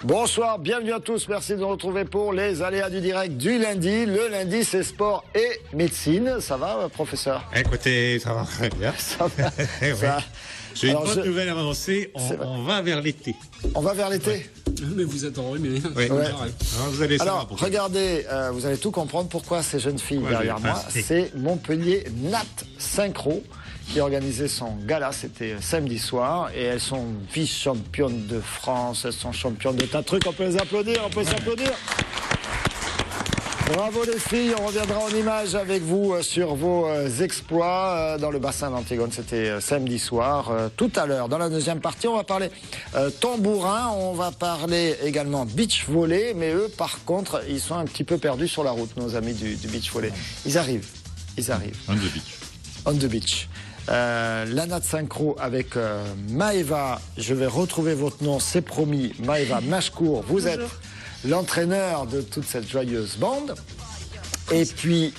Bonsoir, bienvenue à tous. Merci de nous retrouver pour les aléas du direct du lundi. Le lundi, c'est sport et médecine. Ça va, professeur? Écoutez, ça va très bien. Ça va. Ça... J'ai une bonne nouvelle avancée. On va vers l'été. On va vers l'été? Mais vous êtes enrhumé. Oui. Ouais. Vous allez Alors, regardez, vous allez tout comprendre pourquoi ces jeunes filles derrière moi. C'est Montpellier Nat Synchro qui a organisé son gala, c'était samedi soir, et elles sont vice-championnes de France, elles sont championnes de tas de trucs, on peut les applaudir, on peut s'applaudir. Bravo les filles, on reviendra en image avec vous sur vos exploits dans le bassin d'Antigone, c'était samedi soir. Tout à l'heure, dans la deuxième partie, on va parler tambourin, on va parler également beach volley, mais eux par contre, ils sont un petit peu perdus sur la route, nos amis du beach volley. Ils arrivent. On the beach. On the beach. La Nat Synchro avec Maëva, je vais retrouver votre nom, c'est promis, Maëva Machcourt, vous êtes l'entraîneur de toute cette joyeuse bande. Et puis,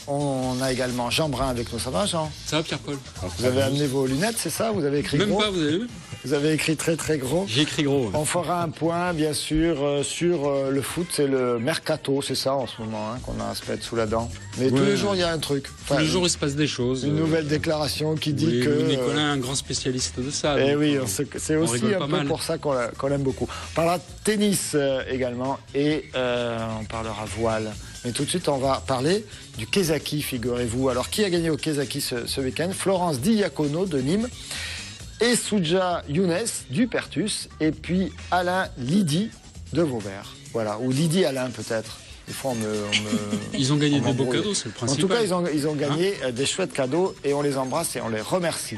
on a également Jean Brun avec nous. Ça va, Jean? Ça va, Pierre-Paul? Vous avez amené vos lunettes, c'est ça? Vous avez écrit Même gros? pas, vous avez vu? Vous avez écrit très très gros? J'ai écrit gros. Ouais. On fera un point, bien sûr, sur le foot. C'est le mercato, c'est ça en ce moment, hein, qu'on a à se mettre sous la dent. Mais tous les jours, il y a un truc. Enfin, tous les jours, il se passe des choses. Une nouvelle déclaration qui dit que... Nicolas est un grand spécialiste de ça. Eh oui, c'est aussi un peu pour ça qu'on l'aime beaucoup. On parlera de tennis également et on parlera voile. Mais tout de suite, on va parler du Kesaki, figurez-vous. Alors, qui a gagné au Kesaki ce week-end? Florence Diacono de Nîmes et Souja Younes du Pertus et puis Alain Lydie de Vauvert. Voilà, ou Lydie Alain peut-être. Des fois, Ils ont gagné des beaux cadeaux, c'est le principal. En tout cas, ils ont gagné des chouettes cadeaux et on les embrasse et on les remercie.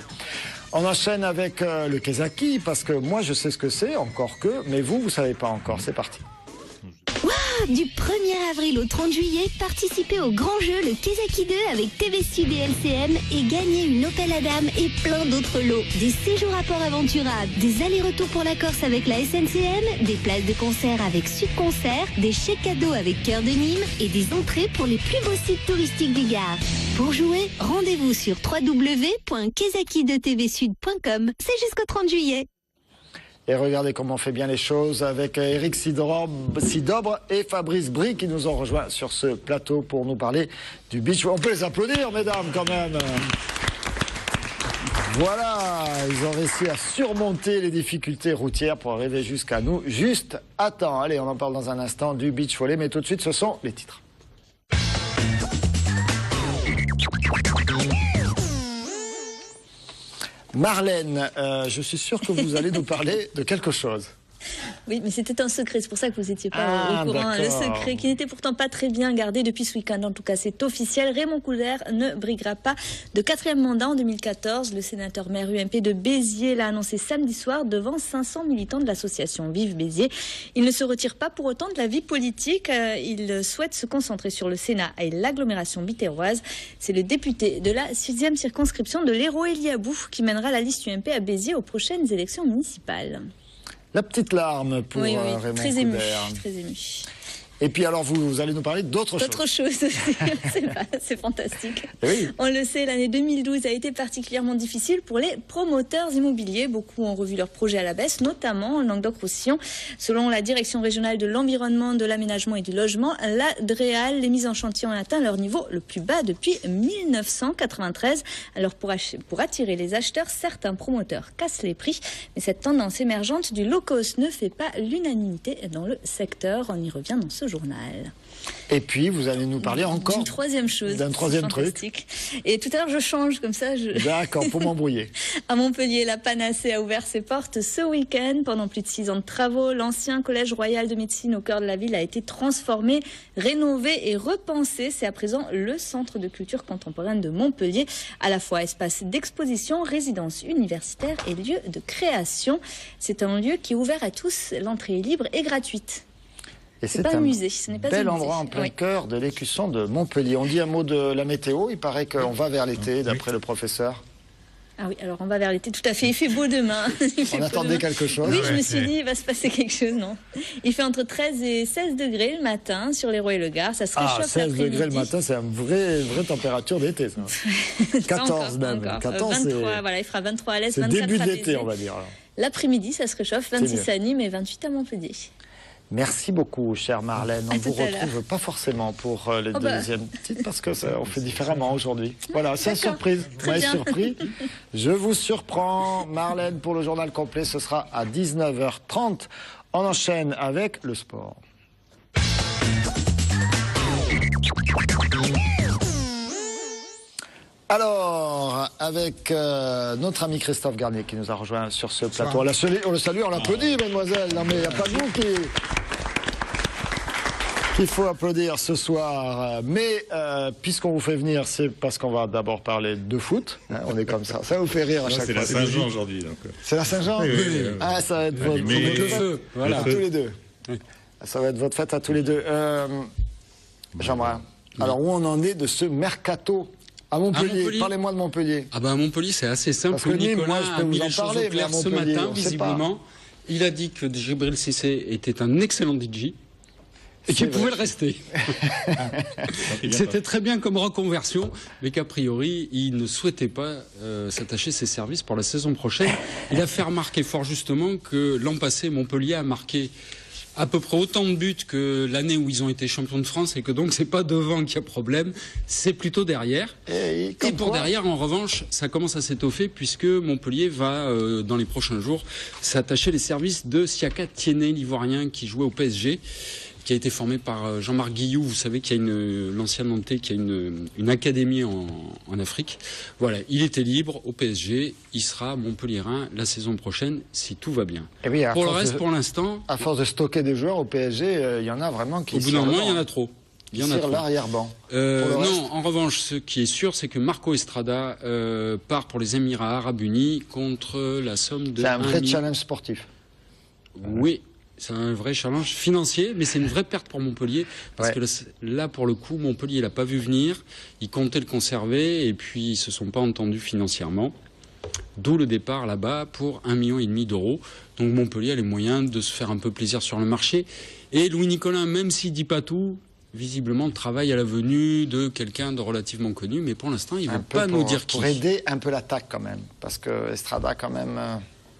On enchaîne avec le Kesaki parce que moi, je sais ce que c'est, encore que, mais vous, vous savez pas encore. C'est parti. Du 1er avril au 30 juillet, participez au grand jeu le Kesaki 2 avec TV Sud et LCM et gagnez une Opel Adam et plein d'autres lots. Des séjours à Port Aventura, des allers-retours pour la Corse avec la SNCM, des places de concert avec Sud Concert, des chèques cadeaux avec Cœur de Nîmes et des entrées pour les plus beaux sites touristiques du Gard. Pour jouer, rendez-vous sur www.kesaki2tvsud.com. C'est jusqu'au 30 juillet. Et regardez comment on fait bien les choses avec Eric Sidobre et Fabrice Brie qui nous ont rejoints sur ce plateau pour nous parler du beach. On peut les applaudir, mesdames, quand même. Voilà, ils ont réussi à surmonter les difficultés routières pour arriver jusqu'à nous, juste à temps. Allez, on en parle dans un instant du beach volley, mais tout de suite, ce sont les titres. Marlène, je suis sûr que vous allez nous parler de quelque chose. Oui, mais c'était un secret, c'est pour ça que vous n'étiez pas au courant. Le secret qui n'était pourtant pas très bien gardé depuis ce week-end, en tout cas c'est officiel. Raymond Couder ne briguera pas de 4e mandat en 2014. Le sénateur maire UMP de Béziers l'a annoncé samedi soir devant 500 militants de l'association Vive Béziers. Il ne se retire pas pour autant de la vie politique. Il souhaite se concentrer sur le Sénat et l'agglomération biterroise. C'est le député de la 6e circonscription de l'Hérault Eliabou qui mènera la liste UMP à Béziers aux prochaines élections municipales. La petite larme pour Raymond très ému, Couder. très ému. Et puis alors vous allez nous parler d'autre chose. D'autre chose aussi, c'est fantastique. Oui. On le sait, l'année 2012 a été particulièrement difficile pour les promoteurs immobiliers. Beaucoup ont revu leurs projets à la baisse, notamment en Languedoc-Roussillon. Selon la Direction régionale de l'environnement, de l'aménagement et du logement, la DREAL, les mises en chantier ont atteint leur niveau le plus bas depuis 1993. Alors pour attirer les acheteurs, certains promoteurs cassent les prix. Mais cette tendance émergente du low cost ne fait pas l'unanimité dans le secteur. On y revient dans ce journal. Et puis, vous allez nous parler encore d'une troisième chose. D'un troisième truc. Et tout à l'heure, je change comme ça. D'accord, pour m'embrouiller. À Montpellier, la Panacée a ouvert ses portes ce week-end. Pendant plus de 6 ans de travaux, l'ancien collège royal de médecine au cœur de la ville a été transformé, rénové et repensé. C'est à présent le centre de culture contemporaine de Montpellier, à la fois espace d'exposition, résidence universitaire et lieu de création. C'est un lieu qui est ouvert à tous. L'entrée est libre et gratuite. Et c'est pas un musée, ce n'est pas bel un musée. endroit en plein cœur de l'Écusson de Montpellier. On dit un mot de la météo, il paraît qu'on va vers l'été, d'après le professeur. Ah oui, alors on va vers l'été, tout à fait. Il fait beau demain. On attendait quelque chose. Oui, je me suis dit, il va se passer quelque chose, non? Il fait entre 13 et 16 degrés le matin sur les et le Gard. Ça se réchauffe 16 degrés le matin, c'est une vraie température d'été, ça. 14 encore, même. encore. 14, 23, voilà, il fera 23 à l'est, 24 c'est début à d'été, Béziers. on va dire. L'après-midi, ça se réchauffe, 26 à Nîmes et 28 à Montpellier. Merci beaucoup, chère Marlène. On ne vous retrouve pas forcément pour les deuxièmes titres parce que on fait différemment aujourd'hui. Voilà, c'est une surprise. Très surpris. Je vous surprends. Marlène, pour le journal complet, ce sera à 19h30. On enchaîne avec le sport. Alors, avec notre ami Christophe Garnier qui nous a rejoint sur ce plateau. On le salue, on l'applaudit, mademoiselle. Non, mais il n'y a pas de nous qu'il faut applaudir ce soir. Mais puisqu'on vous fait venir, c'est parce qu'on va d'abord parler de foot. Hein, on est comme ça. Ça vous fait rire à chaque fois. C'est la Saint-Jean aujourd'hui. C'est la Saint-Jean ? Oui. Ah, ça va être votre fête. Voilà. À tous les deux. Oui. Ça va être votre fête à tous les deux. Jean-Marie, alors où on en est de ce mercato ? À Montpellier. Parlez-moi de Montpellier. À Montpellier, c'est assez simple. Parce que Nîmes, moi, je peux vous en parler, mais à ce matin, visiblement, il a dit que Djibril Cissé était un excellent DJ et qu'il pouvait le rester. C'était très bien comme reconversion, mais qu'a priori, il ne souhaitait pas s'attacher ses services pour la saison prochaine. Il a fait remarquer fort justement que l'an passé, Montpellier a marqué à peu près autant de buts que l'année où ils ont été champions de France et que donc c'est pas devant qu'il y a problème, c'est plutôt derrière. Et pour derrière, en revanche, ça commence à s'étoffer puisque Montpellier va, dans les prochains jours, s'attacher les services de Siaka Tiéné, l'Ivoirien qui jouait au PSG, qui a été formé par Jean-Marc Guillou. Vous savez qu'il y a l'ancien Nantais qui a une académie en Afrique. Voilà, il était libre au PSG. Il sera Montpellierin la saison prochaine si tout va bien. Et oui, pour le reste, pour l'instant, à force de stocker des joueurs au PSG, il y en a vraiment qui. Au bout d'un moment, il y en a trop. Il y en a trop. L'arrière-ban. Non, en revanche, ce qui est sûr, c'est que Marco Estrada part pour les Émirats Arabes Unis contre la somme de. C'est un vrai challenge sportif. Oui. C'est un vrai challenge financier, mais c'est une vraie perte pour Montpellier. Parce que là, pour le coup, Montpellier l'a pas vu venir. Ils comptaient le conserver et puis ils se sont pas entendus financièrement. D'où le départ là-bas pour 1,5 million d'euros. Donc Montpellier a les moyens de se faire un peu plaisir sur le marché. Et Louis Nicolin, même s'il dit pas tout, visiblement travaille à la venue de quelqu'un de relativement connu. Mais pour l'instant, il ne veut pas nous dire qui. Pour aider un peu l'attaque quand même. Parce que Estrada, quand même,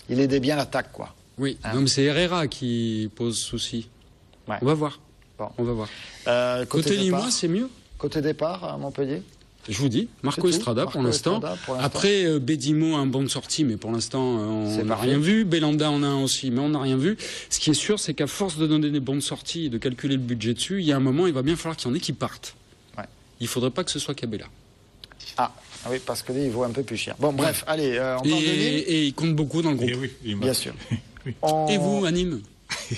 il aidait bien l'attaque, quoi. Oui, donc c'est Herrera qui pose souci. Ouais. On va voir. Bon. On va voir. Côté Limois, c'est mieux. Côté départ à Montpellier. Je vous dis, Marco Estrada pour l'instant. Après, Bédimo a un bon de sortie, mais pour l'instant, on n'a rien vu. Belanda en a un aussi, mais on n'a rien vu. Ce qui est sûr, c'est qu'à force de donner des bons de sortie et de calculer le budget dessus, il y a un moment, il va bien falloir qu'il y en ait qui partent. Ouais. Il ne faudrait pas que ce soit Cabella. Ah oui, parce que lui, il vaut un peu plus cher. Bon, bref, allez, on parle de Nîmes. Et il compte beaucoup dans le groupe. Oui, bien sûr. Et vous, à Nîmes?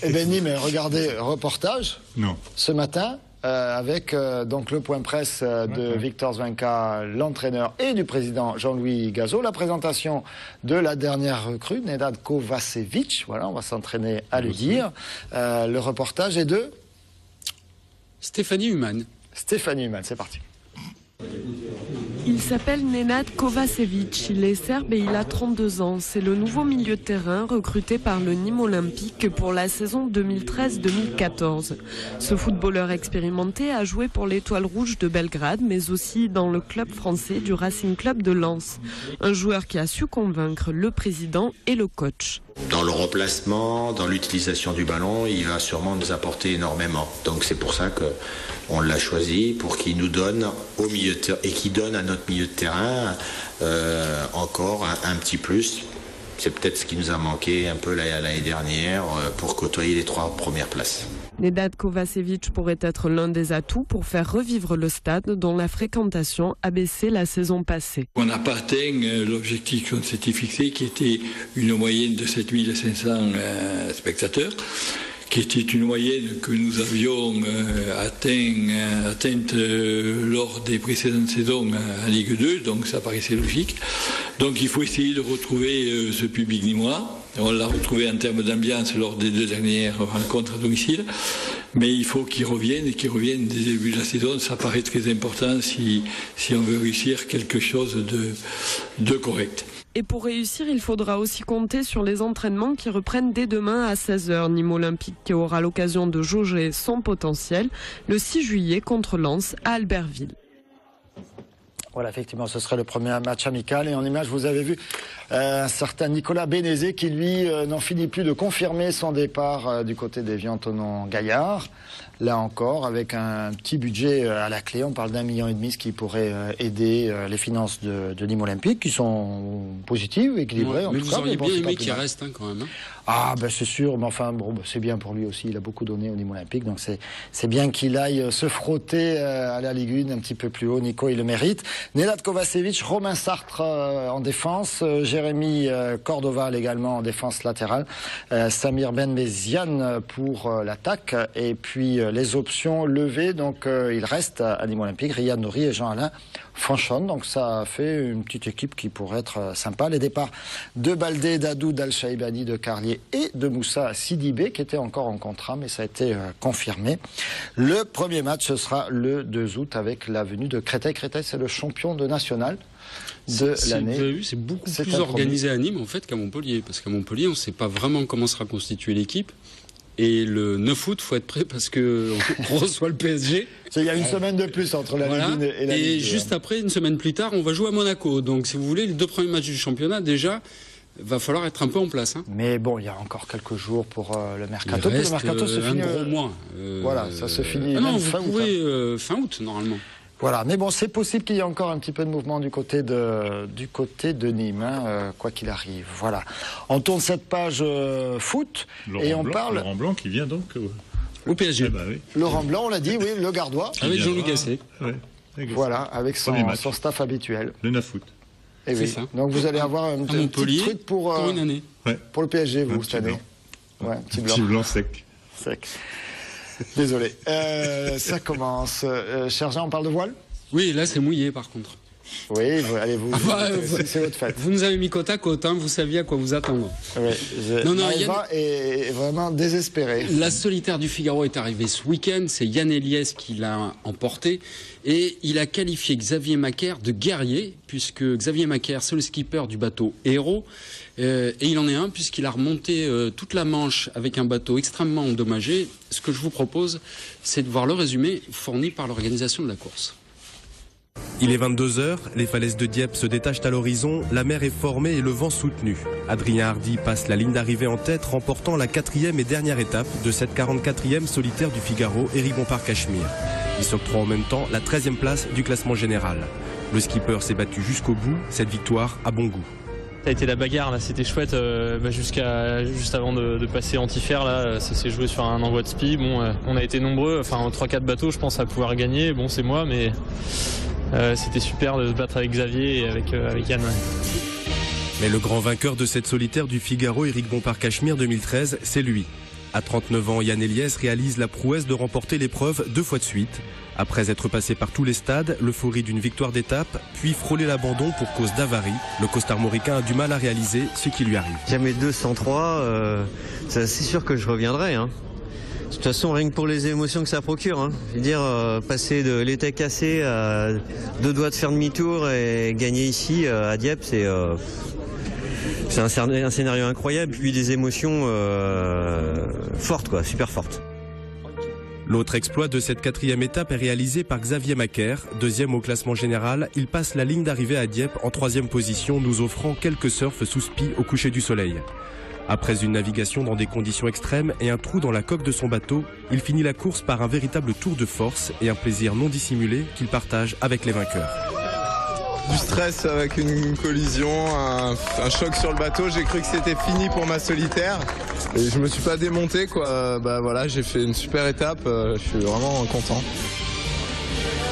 Eh bien, Nîmes, regardez, reportage non. Ce matin avec donc le point presse de Victor Zwenka, l'entraîneur, et du président Jean-Louis Gazot. La présentation de la dernière recrue, Nenad Kovacevic. Voilà, on va s'entraîner à le dire. Le reportage est de Stéphanie Human. Stéphanie Human, c'est parti. Il s'appelle Nenad Kovacevic, il est serbe et il a 32 ans. C'est le nouveau milieu de terrain recruté par le Nîmes Olympique pour la saison 2013-2014. Ce footballeur expérimenté a joué pour l'Étoile Rouge de Belgrade, mais aussi dans le club français du Racing Club de Lens. Un joueur qui a su convaincre le président et le coach. Dans le remplacement, dans l'utilisation du ballon, il va sûrement nous apporter énormément. Donc c'est pour ça qu'on l'a choisi, pour qu'il nous donne au milieu de terrain et qu'il donne à notre milieu de terrain encore un petit plus. C'est peut-être ce qui nous a manqué un peu l'année dernière pour côtoyer les 3 premières places. Nenad Kovacevic pourrait être l'un des atouts pour faire revivre le stade dont la fréquentation a baissé la saison passée. On n'a pas atteint l'objectif qu'on s'était fixé, qui était une moyenne de 7500 spectateurs, qui était une moyenne que nous avions atteinte lors des précédentes saisons en Ligue 2, donc ça paraissait logique. Donc il faut essayer de retrouver ce public nîmois. On l'a retrouvé en termes d'ambiance lors des 2 dernières rencontres à domicile, mais il faut qu'il revienne et qu'il revienne dès le début de la saison. Ça paraît très important si on veut réussir quelque chose de correct. Et pour réussir, il faudra aussi compter sur les entraînements qui reprennent dès demain à 16h. Nîmes Olympique qui aura l'occasion de jauger son potentiel le 6 juillet contre Lens à Albertville. Voilà, effectivement, ce serait le premier match amical. Et en image, vous avez vu un certain Nicolas Bénézé qui, lui, n'en finit plus de confirmer son départ du côté d'Évian Thonon Gaillard. Là encore, avec un petit budget à la clé, on parle d'1,5 million, ce qui pourrait aider les finances de Nîmes Olympique, qui sont positives, équilibrées. Ouais, mais vous auriez bien aimé qu'il reste quand même. Ah, ben c'est sûr, mais enfin, bon, c'est bien pour lui aussi. Il a beaucoup donné au Nîmes Olympique, donc c'est bien qu'il aille se frotter à la Ligue 1 un petit peu plus haut. Nico, il le mérite. Nenad Kovacevic, Romain Sartre en défense, Jérémy Cordoval également en défense latérale, Samir Benmeziane pour l'attaque, et puis les options levées. Donc il reste à Nîmes Olympique Riyad Nouri et Jean-Alain Fanchon. Donc ça fait une petite équipe qui pourrait être sympa. Les départs de Baldé, d'Adou, d'Al-Shaibani, de Carlier et de Moussa Sidibé, qui était encore en contrat, mais ça a été confirmé. Le premier match, ce sera le 2 août avec la venue de Créteil. Créteil, c'est le champion de national de l'année. Vous avez vu, c'est beaucoup plus organisé à Nîmes en fait qu'à Montpellier, parce qu'à Montpellier, on ne sait pas vraiment comment sera constituée l'équipe. Et le 9 août, il faut être prêt parce qu'on reçoit le PSG. Il y a une semaine de plus entre la Ligue 1 et la Ligue 2. Et juste après, une semaine plus tard, on va jouer à Monaco. Donc, si vous voulez, les 2 premiers matchs du championnat, déjà, va falloir être un peu en place. Mais bon, il y a encore quelques jours pour le mercato. Il reste le mercato se finit. Un gros mois. Voilà, ça se finit. Ah non, vous pouvez fin août, normalement. Voilà, mais bon, c'est possible qu'il y ait encore un petit peu de mouvement du côté de Nîmes, quoi qu'il arrive. Voilà. On tourne cette page foot et on parle. Laurent Blanc qui vient donc au PSG. Eh ben, oui. Laurent Blanc, on l'a dit, oui, le Gardois. Avec Jean-Luc Gasset. Ouais, voilà, avec son staff habituel. Le 9 août. Et oui. Ça. Donc vous allez avoir un petit truc pour une année. Pour le PSG, vous, cette année. Ouais, un petit blanc sec. Désolé. Ça commence. Cher Jean, on parle de voile? Oui, là c'est mouillé par contre. Oui, allez-vous. C'est votre fête. Vous nous avez mis côte à côte, vous saviez à quoi vous attendre. Oui, Maëva est vraiment désespéré. La solitaire du Figaro est arrivée ce week-end, c'est Yann Eliès qui l'a emporté et il a qualifié Xavier Macaire de guerrier, puisque Xavier Macaire c'est le skipper du bateau Héros, et il en est un puisqu'il a remonté toute la Manche avec un bateau extrêmement endommagé. Ce que je vous propose, c'est de voir le résumé fourni par l'organisation de la course. Il est 22h, les falaises de Dieppe se détachent à l'horizon, la mer est formée et le vent soutenu. Adrien Hardy passe la ligne d'arrivée en tête, remportant la 4e et dernière étape de cette 44e solitaire du Figaro, Héribon-Par-Cachemire. Il s'octroie en même temps la 13e place du classement général. Le skipper s'est battu jusqu'au bout, cette victoire a bon goût. Ça a été la bagarre, là, c'était chouette, juste avant de passer anti-fer, là, ça s'est joué sur un envoi de spi. Bon, on a été nombreux, enfin 3-4 bateaux, je pense, à pouvoir gagner. Bon, c'est moi, mais c'était super de se battre avec Xavier et avec Yann. Mais le grand vainqueur de cette solitaire du Figaro, Héribon-Par-Cachemire 2013, c'est lui. À 39 ans, Yann Eliès réalise la prouesse de remporter l'épreuve 2 fois de suite. Après être passé par tous les stades, l'euphorie d'une victoire d'étape, puis frôler l'abandon pour cause d'avarie, le costarmoricain a du mal à réaliser ce qui lui arrive. Jamais 203, c'est sûr que je reviendrai. De toute façon, rien que pour les émotions que ça procure. Je veux dire, passer de l'été cassé à 2 doigts de faire demi-tour et gagner ici à Dieppe, c'est un scénario incroyable, puis des émotions fortes, super fortes. L'autre exploit de cette 4e étape est réalisé par Xavier Macaire. 2e au classement général, il passe la ligne d'arrivée à Dieppe en 3e position, nous offrant quelques surfs sous spi au coucher du soleil. Après une navigation dans des conditions extrêmes et un trou dans la coque de son bateau, il finit la course par un véritable tour de force et un plaisir non dissimulé qu'il partage avec les vainqueurs. Du stress avec une collision, un choc sur le bateau, j'ai cru que c'était fini pour ma solitaire et je me suis pas démonté voilà, j'ai fait une super étape, je suis vraiment content.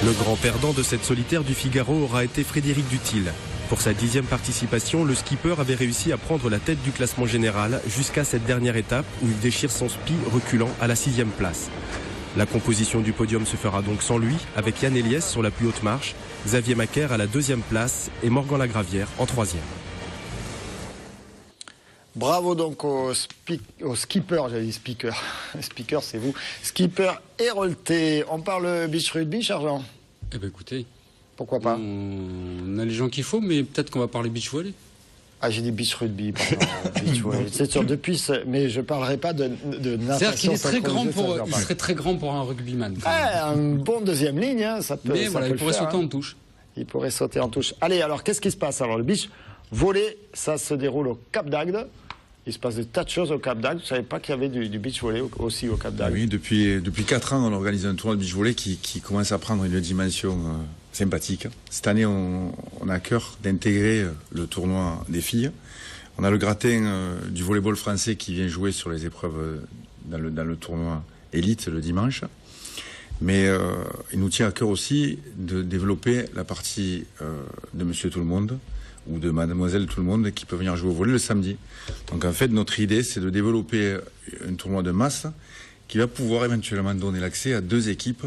Le grand perdant de cette solitaire du Figaro aura été Frédéric Dutil. Pour sa 10e participation, le skipper avait réussi à prendre la tête du classement général jusqu'à cette dernière étape où il déchire son spi reculant à la 6e place. La composition du podium se fera donc sans lui, avec Yann Eliès sur la plus haute marche, Xavier Macaire à la 2e place et Morgan Lagravière en 3e. Bravo donc au skipper, j'allais dire speaker. Speaker, c'est vous. Skipper Hérolté. On parle beach rugby, Charles-Jean? Eh bien, écoutez. Pourquoi pas? On a les gens qu'il faut, mais peut-être qu'on va parler beach volley. Ah, j'ai dit beach rugby, pardon. Beach volley. C'est sûr, mais je ne parlerai pas de natation. C'est-à-dire qu'il est très grand il serait très grand pour un rugbyman. Un bon 2e ligne, ça peut. Mais voilà, il pourrait sauter en touche. Il pourrait sauter en touche. Allez, alors qu'est-ce qui se passe? Alors le beach volley, ça se déroule au Cap d'Agde. Il se passe des tas de choses au Cap d'Agde. Je ne savais pas qu'il y avait du beach volley aussi au Cap d'Agde. Oui, depuis 4 ans, on organise un tournoi de beach volley qui commence à prendre une dimension sympathique. Cette année, on a à cœur d'intégrer le tournoi des filles. On a le gratin du volleyball français qui vient jouer sur les épreuves dans le tournoi élite le dimanche. Mais il nous tient à cœur aussi de développer la partie de Monsieur Tout-le-Monde ou de Mademoiselle Tout-le-Monde qui peut venir jouer au volley le samedi. Donc en fait, notre idée, c'est de développer un tournoi de masse qui va pouvoir éventuellement donner l'accès à 2 équipes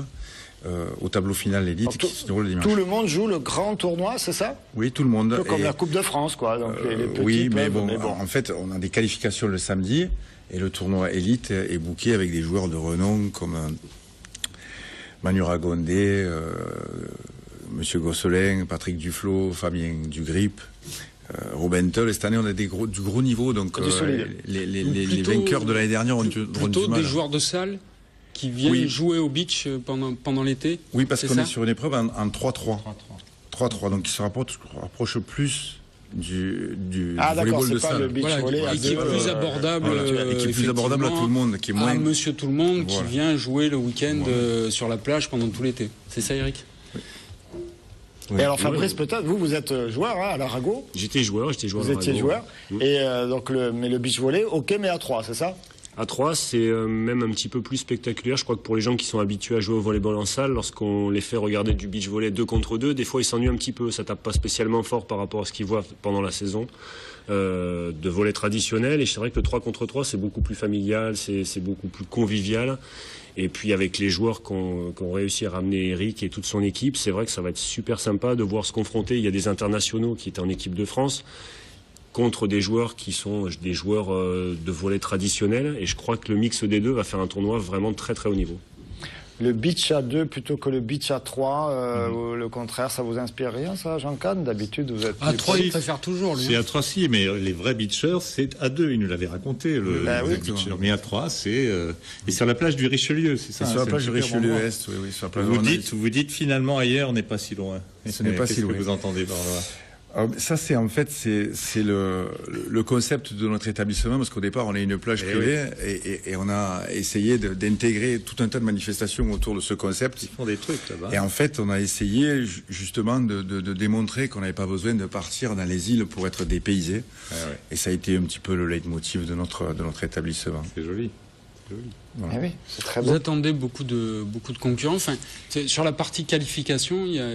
au tableau final élite qui se déroule le dimanche. Tout le monde joue le grand tournoi, c'est ça? Oui, tout le monde. Un peu comme la Coupe de France, quoi. Donc les petits oui, mais peuvent, bon, en fait, on a des qualifications le samedi et le tournoi élite est booké avec des joueurs de renom comme Manu Ragondé, Monsieur Gosselin, Patrick Duflo, Fabien Dugrip, Robin Tull. Cette année, on a du gros niveau, donc les vainqueurs de l'année dernière ont du mal. Plutôt des joueurs de salle qui viennent jouer au beach pendant l'été. Oui, parce qu'on est sur une épreuve en 3-3. 3-3, donc qui se rapproche plus du volleyball de salle. Le beach volley et qui est plus abordable, et qui est plus abordable à tout le monde, qui est moins Monsieur Tout le Monde qui vient jouer le week-end sur la plage pendant tout l'été. C'est ça, Eric? Et alors Fabrice, peut-être, vous êtes joueur à l'Arago. J'étais joueur. Vous étiez joueur. Et donc mais le beach volley, ok, mais à 3, c'est ça? À 3, c'est même un petit peu plus spectaculaire. Je crois que pour les gens qui sont habitués à jouer au volleyball en salle, lorsqu'on les fait regarder du beach volley 2 contre 2, des fois ils s'ennuient un petit peu. Ça tape pas spécialement fort par rapport à ce qu'ils voient pendant la saison de volley traditionnel. Et c'est vrai que le 3 contre 3, c'est beaucoup plus familial, c'est beaucoup plus convivial. Et puis avec les joueurs qu'ont réussi à ramener Eric et toute son équipe, c'est vrai que ça va être super sympa de voir se confronter. Il y a des internationaux qui étaient en équipe de France contre des joueurs qui sont des joueurs de volley traditionnels. Et je crois que le mix des deux va faire un tournoi vraiment très très haut niveau. Le beach à 2 plutôt que le beach à 3, le contraire, ça vous inspire rien, ça, Jean-Claude? D'habitude, vous êtes... À 3, il préfère toujours, lui. C'est à 3, si, mais les vrais beachers, c'est à 2, il nous l'avait raconté, le beacher. Mais à 3, c'est... et sur la plage du Richelieu, c'est ça? Sur la plage du Richelieu-Est, oui, sur la plage vous dites finalement ailleurs, on n'est pas si loin. Ce n'est pas si loin. Qu'est-ce que vous entendez par là? Ça, c'est en fait c'est le concept de notre établissement, parce qu'au départ on est une plage privée et on a essayé d'intégrer tout un tas de manifestations autour de ce concept. Ils font des trucs là-bas. Et en fait on a essayé justement de démontrer qu'on n'avait pas besoin de partir dans les îles pour être dépaysé. Et ça a été un petit peu le leitmotiv de notre établissement. C'est joli. Voilà. Oui, c'est très beau. Vous attendez beaucoup de concurrents. Enfin, sur la partie qualification, il y a,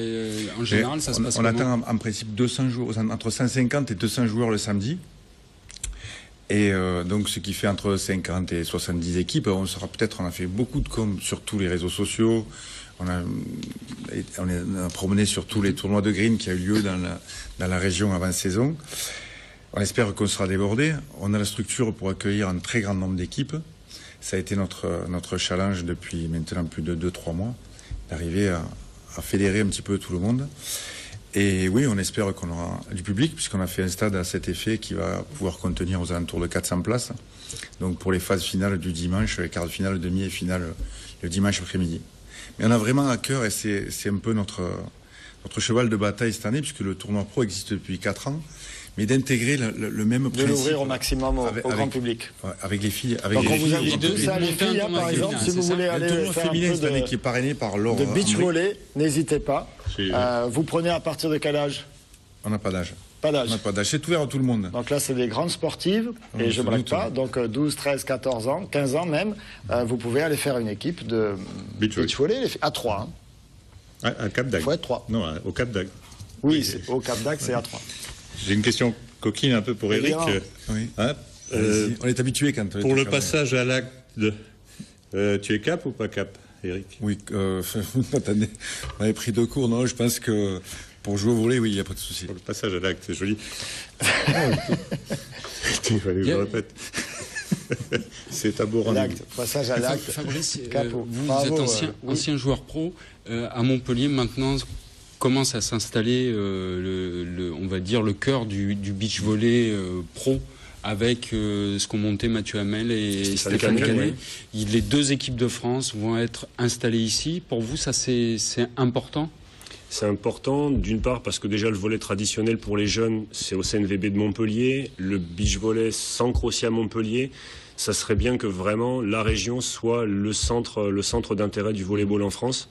en général, ça se passe comment? On attend en principe 200 joueurs, entre 150 et 200 joueurs le samedi. Et donc, ce qui fait entre 50 et 70 équipes. On a fait beaucoup de com sur tous les réseaux sociaux. On a promené sur tous les tournois de green qui a eu lieu dans la région avant saison. On espère qu'on sera débordé. On a la structure pour accueillir un très grand nombre d'équipes. Ça a été notre challenge depuis maintenant plus de 2-3 mois, d'arriver à fédérer un petit peu tout le monde. Et oui, on espère qu'on aura du public, puisqu'on a fait un stade à cet effet qui va pouvoir contenir aux alentours de 400 places. Donc pour les phases finales du dimanche, les quarts de finale, demi et finale le dimanche après-midi. Mais on a vraiment à cœur, et c'est un peu notre cheval de bataille cette année, puisque le tournoi pro existe depuis 4 ans, mais d'intégrer le même principe. De l'ouvrir au maximum au grand public. Avec les filles. Donc on vous invite tous à les filles, par exemple, si vous voulez aller faire un peu qui est parrainé par Laure. De beach volley, n'hésitez pas. Vous prenez à partir de quel âge? On n'a pas d'âge. Pas d'âge. On n'a pas d'âge. C'est ouvert à tout le monde. Donc là, c'est des grandes sportives, et je ne blague pas. Donc 12, 13, 14 ans, 15 ans même, vous pouvez aller faire une équipe de beach volley à 3. À Cap d'Agde. Il faut être 3. Non, au Cap d'Agde. Oui, au Cap d'Agde, c'est à 3. J'ai une question coquine un peu pour Eric. Oui. On est habitué quand pour le passage à l'acte, tu es cap ou pas cap, Eric? Oui, attendez, on avait pris 2 cours, non? Je pense que pour jouer au volley, oui, il n'y a pas de souci. Pour le passage à l'acte, c'est joli. Il fallait que je le répète. C'est à beau rendez-vous. Passage à l'acte. Fabrice, vous êtes ancien joueur pro à Montpellier. Maintenant, commence à s'installer, on va dire, le cœur du beach volley pro, avec ce qu'ont monté Mathieu Hamel et Stéphane Canet. Les 2 équipes de France vont être installées ici. Pour vous, ça c'est important? C'est important, d'une part, parce que déjà le volley traditionnel pour les jeunes, c'est au CNVB de Montpellier. Le beach volley s'ancre aussi à Montpellier. Ça serait bien que vraiment la région soit le centre d'intérêt du volleyball en France.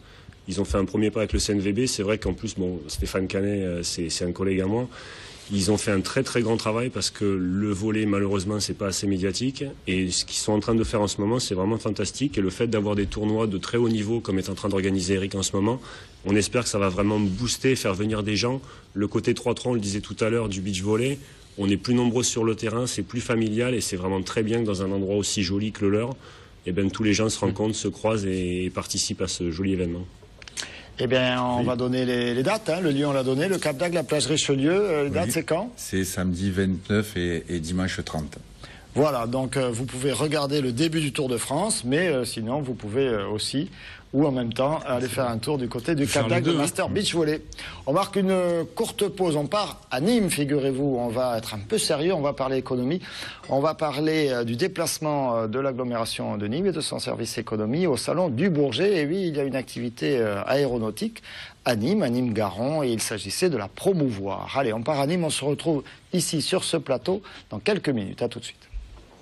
Ils ont fait un premier pas avec le CNVB. C'est vrai qu'en plus, Stéphane Canet, c'est un collègue à moi. Ils ont fait un très très grand travail parce que le volley, malheureusement, c'est pas assez médiatique. Et ce qu'ils sont en train de faire en ce moment, c'est vraiment fantastique. Et le fait d'avoir des tournois de très haut niveau, comme est en train d'organiser Eric en ce moment, on espère que ça va vraiment booster, faire venir des gens. Le côté 3-3, on le disait tout à l'heure, du beach volley, on est plus nombreux sur le terrain, c'est plus familial et c'est vraiment très bien que dans un endroit aussi joli que le leur, tous les gens se rencontrent, se croisent et participent à ce joli événement. Eh bien, on va donner les dates. Le lieu, on l'a donné. Le Cap d'Agde, la plage Richelieu. Les dates, c'est quand? C'est samedi 29 et dimanche 30. Voilà, donc vous pouvez regarder le début du Tour de France, mais sinon, vous pouvez aussi, ou en même temps, aller faire un tour du côté du Cap d'Agde, Master Beach Volley. On marque une courte pause. On part à Nîmes, figurez-vous. On va être un peu sérieux, on va parler économie. On va parler du déplacement de l'agglomération de Nîmes et de son service économie au salon du Bourget. Et oui, il y a une activité aéronautique à Nîmes-Garon, et il s'agissait de la promouvoir. Allez, on part à Nîmes, on se retrouve ici sur ce plateau dans quelques minutes. À tout de suite.